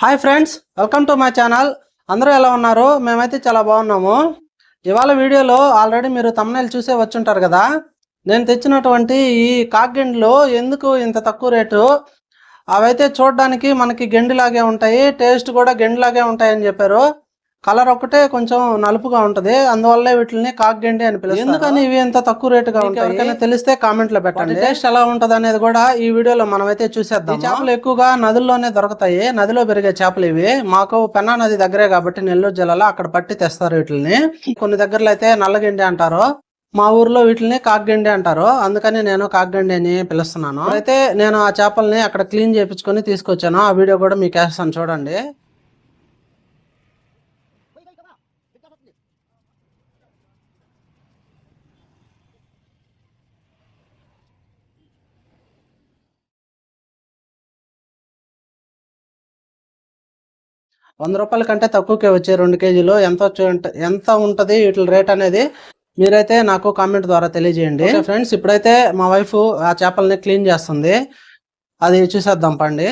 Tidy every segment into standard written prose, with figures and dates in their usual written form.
Hi friends, welcome to my channel. అందరూ ఎలా ఉన్నారు? మేమైతే చాలా బాగున్నాము. ఇవాళ వీడియోలో ఆల్రెడీ మీరు థంబ్నెయిల్ చూసే వచ్చుంటారు కదా. నేను తెచ్చినటువంటి ఈ కాకిగెండులు ఎందుకు ఇంత తక్కువ రేటు, అవైతే చూడడానికి మనకి గెండిలాగే ఉంటాయి, టేస్ట్ కూడా గెండిలాగే ఉంటాయని చెప్పారు. కలర్ ఒకటే కొంచెం నలుపుగా ఉంటది, అందువల్లే వీటిని కాకిగెండి అని పిలుస్తారు. ఎందుకని ఇవి ఎంత తక్కువ రేటుగా ఉంటాయి ఎవరికైనా తెలిస్తే కామెంట్ లో పెట్టండి. టేస్ట్ ఎలా ఉంటది అనేది కూడా ఈ వీడియోలో మనమైతే చూసేద్దాం. ఈ చేపలు ఎక్కువగా నదుల్లోనే దొరుకుతాయి, నదిలో పెరిగే చేపలు ఇవి. మాకు పెన్నా నది దగ్గరే కాబట్టి నెల్లూరు జిల్లాలో అక్కడ పట్టి తెస్తారు వీటిని. కొన్ని దగ్గరలో అయితే నల్లగెండి అంటారు, మా ఊర్లో వీటిని కాకిగెండి అంటారు, అందుకని నేను కాకిగెండి అని పిలుస్తున్నాను. అయితే నేను ఆ చేపల్ని అక్కడ క్లీన్ చేయించుకొని తీసుకొచ్చాను, ఆ వీడియో కూడా మీకు వేస్తాను చూడండి. ₹100 కంటే తక్కువకే వచ్చే 2 కేజీలు ఎంత ఉంటది వీటి రేట్ అనేది మీరైతే నాకు కామెంట్ ద్వారా తెలియజేయండి. ఫ్రెండ్స్, ఇప్పుడైతే మా వైఫ్ ఆ చేపల్ని క్లీన్ చేస్తుంది, అది చూసేద్దాం పండి.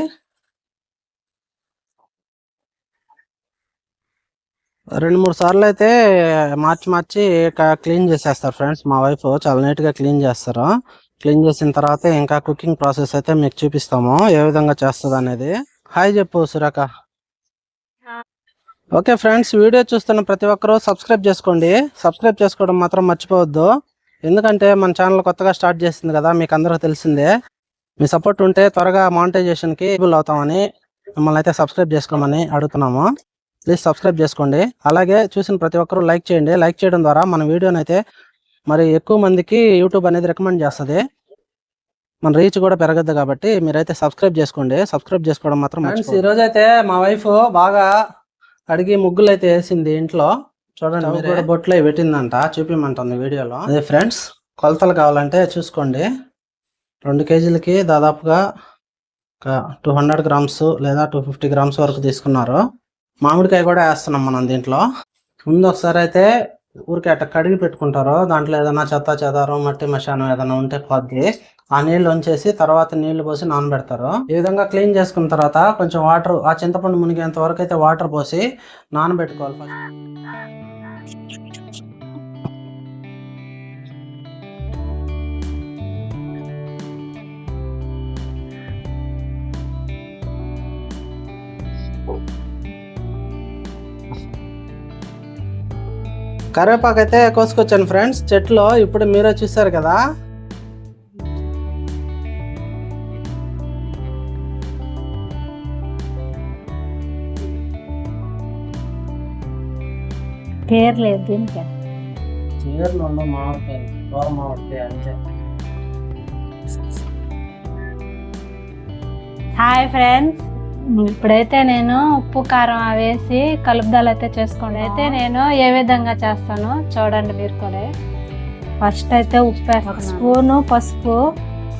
2-3 సార్లు అయితే మార్చి క్లీన్ చేసేస్తారు ఫ్రెండ్స్. మా వైఫ్ చాలా నీట్ గా క్లీన్ చేస్తారు. క్లీన్ చేసిన తర్వాత ఇంకా కుకింగ్ ప్రాసెస్ అయితే మీకు చూపిస్తాము, ఏ విధంగా చేస్తుంది అనేది. హాయ్ చెప్పు సురేఖ. ఓకే ఫ్రెండ్స్, వీడియో చూస్తున్న ప్రతి ఒక్కరూ సబ్స్క్రైబ్ చేసుకోండి. సబ్స్క్రైబ్ చేసుకోవడం మాత్రం మర్చిపోవద్దు, ఎందుకంటే మన ఛానల్ కొత్తగా స్టార్ట్ చేసింది కదా, మీకు అందరూ తెలిసిందే. మీ సపోర్ట్ ఉంటే త్వరగా మానిటైజేషన్కి ఎలిజిబుల్ అవుతామని మిమ్మల్ని అయితే సబ్స్క్రైబ్ చేసుకోమని అడుగుతున్నాము. ప్లీజ్ సబ్స్క్రైబ్ చేసుకోండి. అలాగే చూసిన ప్రతి ఒక్కరూ లైక్ చేయండి. లైక్ చేయడం ద్వారా మన వీడియోని అయితే మరి ఎక్కువ మందికి యూట్యూబ్ అనేది రికమెండ్ చేస్తుంది, మన రీచ్ కూడా పెరగద్దు. కాబట్టి మీరైతే సబ్స్క్రైబ్ చేసుకోండి. సబ్స్క్రైబ్ చేసుకోవడం మాత్రం మర్చిపోవద్దు. ఈరోజు అయితే మా వైఫ్ బాగా అడిగి ముగ్గులు అయితే వేసింది ఇంట్లో. చూడండి, మీరు కూడా బొట్లు పెట్టిందంట, చూపిమంటుంది వీడియోలో. అదే ఫ్రెండ్స్, కొలతలు కావాలంటే చూసుకోండి. 2 కేజీలకి దాదాపుగా 200 గ్రామ్స్ లేదా 250 గ్రామ్స్ వరకు తీసుకున్నారు. మామిడికాయ కూడా వేస్తున్నాం మనం దీంట్లో. ముందు ఒకసారి అయితే ఊరికే అట్ట కడిగి పెట్టుకుంటారు, దాంట్లో ఏదైనా చెత్త చెదారం మట్టి మశానం ఏదైనా ఉంటే పోద్ది. ఆ నీళ్లు ఉంచేసి తర్వాత నీళ్లు పోసి నానబెడతారు. ఈ విధంగా క్లీన్ చేసుకున్న తర్వాత కొంచెం వాటర్, ఆ చింతపండు మునిగేంత వరకు అయితే వాటర్ పోసి నానబెట్టుకోవాలి. కరివేపాకు అయితే కోసుకొచ్చాను ఫ్రెండ్స్ చెట్లో, ఇప్పుడు మీరే చూసారు కదా. హాయ్ ఫ్రెండ్స్, ఇప్పుడైతే నేను ఉప్పు కారం వేసి కలుపుదల అయితే చేసుకోండి. అయితే నేను ఏ విధంగా చేస్తానో చూడండి మీరు కూడా. ఫస్ట్ అయితే ఉప్పు వేస్తాను, 1 స్పూను పసుపు,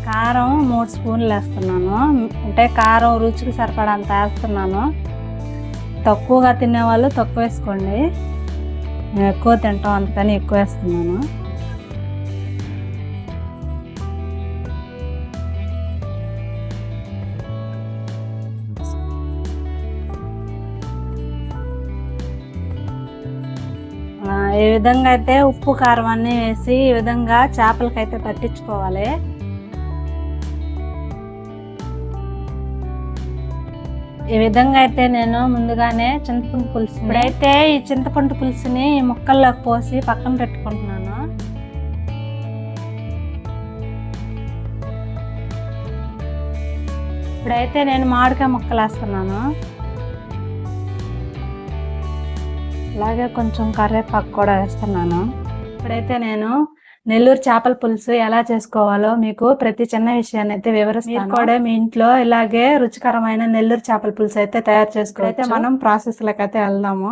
కారం 3 స్పూన్లు వేస్తున్నాను. అంటే కారం రుచికి సరిపడంత వేస్తున్నాను. తక్కువగా తినేవాళ్ళు తక్కువ వేసుకోండి, మేము ఎక్కువ తింటాం అందుకని ఎక్కువ వేస్తున్నాను. ఈ విధంగా అయితే ఉప్పు కారం అన్నీ వేసి ఈ విధంగా చేపలకైతే పట్టించుకోవాలి. ఈ విధంగా అయితే నేను ముందుగానే చింతపండు పులుసు, ఇప్పుడైతే ఈ చింతపండు పులుసుని ముక్కల్లోకి పోసి పక్కన పెట్టుకుంటున్నాను. ఇప్పుడైతే నేను మామిడికాయ ముక్కలు వేస్తున్నాను, అలాగే కొంచెం కరివేపాకు కూడా వేస్తున్నాను. ఇప్పుడైతే నేను నెల్లూరు చేపల పులుసు ఎలా చేసుకోవాలో మీకు ప్రతి చిన్న విషయాన్ని అయితే వివరిస్తాను. కూడా మీ ఇంట్లో ఇలాగే రుచికరమైన నెల్లూరు చేపల పులుసు అయితే తయారు చేసుకోవచ్చు. అయితే మనం ప్రాసెస్ లకి అయితే వెళ్దాము.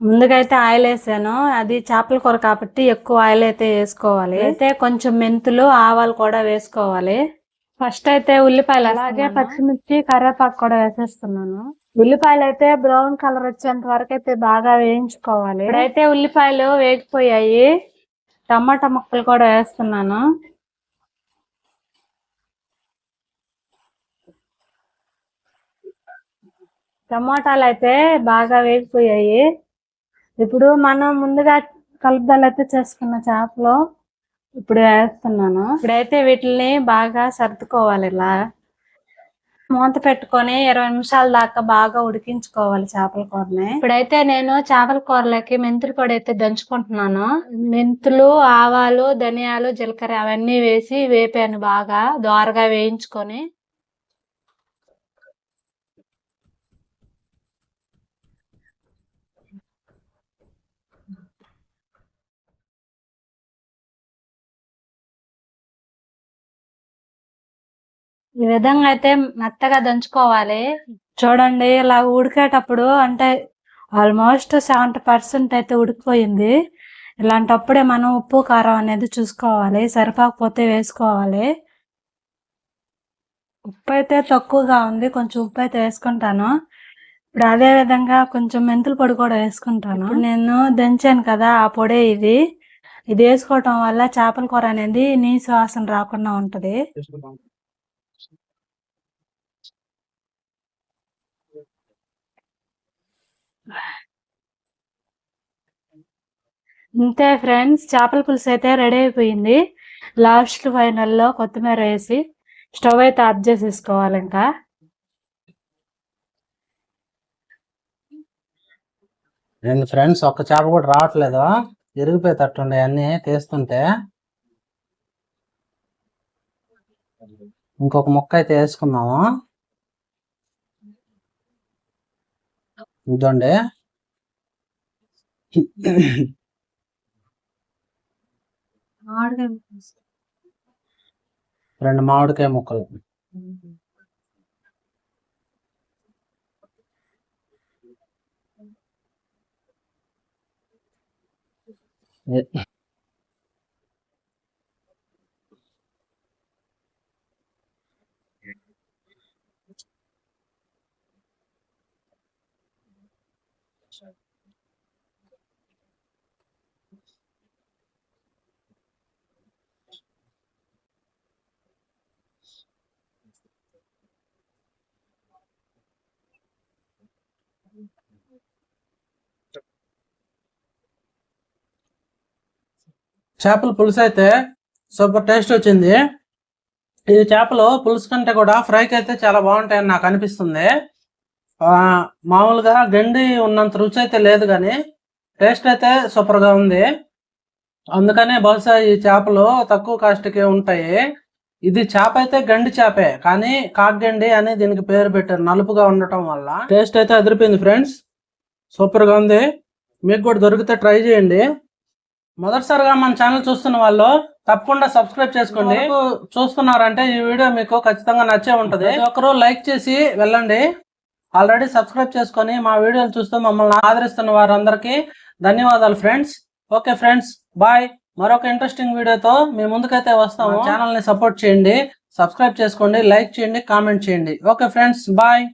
ముందుగా అయితే ఆయిల్ వేసాను, అది చేపల కూర కాబట్టి ఎక్కువ ఆయిల్ అయితే వేసుకోవాలి. అయితే కొంచెం మెంతులు ఆవాలు కూడా వేసుకోవాలి. ఫస్ట్ అయితే ఉల్లిపాయలు, అలాగే పచ్చిమిర్చి కరివేపాకు కూడా వేసేస్తున్నాను. ఉల్లిపాయలు అయితే బ్రౌన్ కలర్ వచ్చేంత వరకు అయితే బాగా వేయించుకోవాలి. ఇప్పుడైతే ఉల్లిపాయలు వేగిపోయాయి, టమాటా ముక్కలు కూడా వేస్తున్నాను. టమాటాలు అయితే బాగా వేగిపోయాయి. ఇప్పుడు మనం ముందుగా కలుపుదల అయితే చేసుకున్న చేపలు ఇప్పుడు వేస్తున్నాను. ఇప్పుడైతే వీటిని బాగా సర్దుకోవాలి. ఇలా మూత పెట్టుకొని 20 నిమిషాల దాకా బాగా ఉడికించుకోవాలి చేపల కూరని. ఇప్పుడైతే నేను చేపల కూరలోకి మెంతుల పొడి అయితే దంచుకుంటున్నాను. మెంతులు, ఆవాలు, ధనియాలు, జీలకర్ర అవన్నీ వేసి వేపాను, బాగా దోరగా వేయించుకొని. ఈ విధంగా అయితే మెత్తగా దంచుకోవాలి. చూడండి, ఇలా ఉడికేటప్పుడు అంటే ఆల్మోస్ట్ 70% అయితే ఉడికిపోయింది. ఇలాంటప్పుడే మనం ఉప్పు కారం అనేది చూసుకోవాలి, సరిపోకపోతే వేసుకోవాలి. ఉప్పు అయితే తక్కువగా ఉంది, కొంచెం ఉప్పు అయితే వేసుకుంటాను. ఇప్పుడు అదే విధంగా కొంచెం మెంతుల పొడి కూడా వేసుకుంటాను. నేను దంచాను కదా, ఆ పొడే ఇది వేసుకోవటం వల్ల చేపల కూర అనేది నీసు వాసన రాకుండా ఉంటది. ఇంతే ఫ్రెండ్స్, చేపల పులుసు అయితే రెడీ అయిపోయింది. లాస్ట్ ఫైనల్లో కొత్తిమీర వేసి స్టవ్ అయితే ఆఫ్ చేసేసుకోవాలి. ఇంకా ఏంది ఫ్రెండ్స్, ఒక్క చేప కూడా రావట్లేదు, ఇరిగిపోయేటట్టుండే అన్ని తీస్తుంటే. ఇంకొక ముక్క అయితే వేసుకున్నాము. ఇదండి. రెండు మామిడికాయ ముక్కలు. చేపల పులుసు అయితే సూపర్ టేస్ట్ వచ్చింది. ఇది చేపలు పులుసు కంటే కూడా ఫ్రైకి అయితే చాలా బాగుంటాయని నాకు అనిపిస్తుంది. మామూలుగా గండి ఉన్నంత రుచి అయితే లేదు, కానీ టేస్ట్ అయితే సూపర్ గా ఉంది. అందుకనే బహుశా ఈ చేపలు తక్కువ కాస్ట్కే ఉంటాయి. ఇది చేప అయితే గండి చేపే, కానీ కాకగండి అని దీనికి పేరు పెట్టారు, నలుపుగా ఉండటం వల్ల. టేస్ట్ అయితే అదిరిపోయింది ఫ్రెండ్స్, సూపర్ గా ఉంది. మీకు కూడా దొరికితే ట్రై చేయండి. మొదటిసారిగా మన ఛానల్ చూస్తున్న వాళ్ళు తప్పకుండా సబ్స్క్రైబ్ చేసుకోండి. చూస్తున్నారంటే ఈ వీడియో మీకు ఖచ్చితంగా నచ్చే ఉంటది. ఒకరు లైక్ చేసి వెళ్ళండి. ఆల్రెడీ సబ్స్క్రైబ్ చేసుకొని మా వీడియోలు చూస్తూ మమ్మల్ని ఆదరిస్తున్న వారందరికీ ధన్యవాదాలు ఫ్రెండ్స్. Okay friends, bye. మరొక ఇంట్రెస్టింగ్ వీడియోతో మీ ముందుకైతే వస్తాము. ఛానల్ ని సపోర్ట్ చేయండి, సబ్స్క్రైబ్ చేసుకోండి, లైక్ చేయండి, కామెంట్ చేయండి. Okay friends, bye.